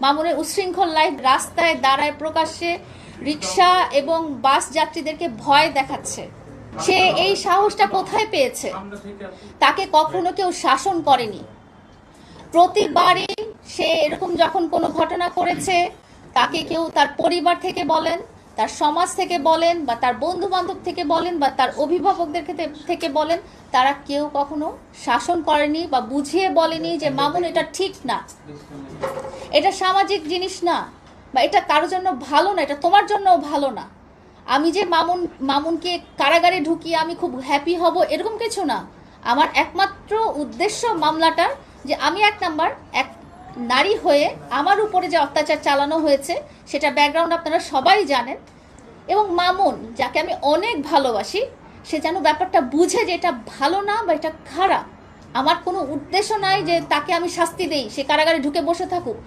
মামুনের উচ্ছৃঙ্খল লাইফ, রাস্তায় দাঁড়ায় প্রকাশ্যে রিক্সা এবং বাস যাত্রীদেরকে ভয় দেখাচ্ছে। সে এই সাহসটা কোথায় পেয়েছে? তাকে কখনো কেউ শাসন করেনি। প্রতিবারই সে এরকম যখন কোনো ঘটনা করেছে, তাকে কেউ তার পরিবার থেকে বলেন, তার সমাজ থেকে বলেন, বা তার বন্ধু বান্ধব থেকে বলেন, বা তার অভিভাবকদের থেকে বলেন, তারা কেউ কখনো শাসন করেনি বা বুঝিয়ে বলেনি যে মামুন এটা ঠিক না, এটা সামাজিক জিনিস না, বা এটা কারোর জন্য ভালো না, এটা তোমার জন্যও ভালো না। আমি যে মামুনকে কারাগারে ঢুকিয়ে আমি খুব হ্যাপি হব এরকম কিছু না। আমার একমাত্র উদ্দেশ্য মামলাটার, যে আমি এক নারী হয়ে আমার উপরে যে অত্যাচার চালানো হয়েছে সেটা ব্যাকগ্রাউন্ড আপনারা সবাই জানেন, এবং মামুন যাকে আমি অনেক ভালোবাসি সে যেন ব্যাপারটা বুঝে যে এটা ভালো না বা এটা খারাপ। আমার কোনো উদ্দেশ্য নাই যে তাকে আমি শাস্তি দেই, সে কারাগারে ঢুকে বসে থাকুক।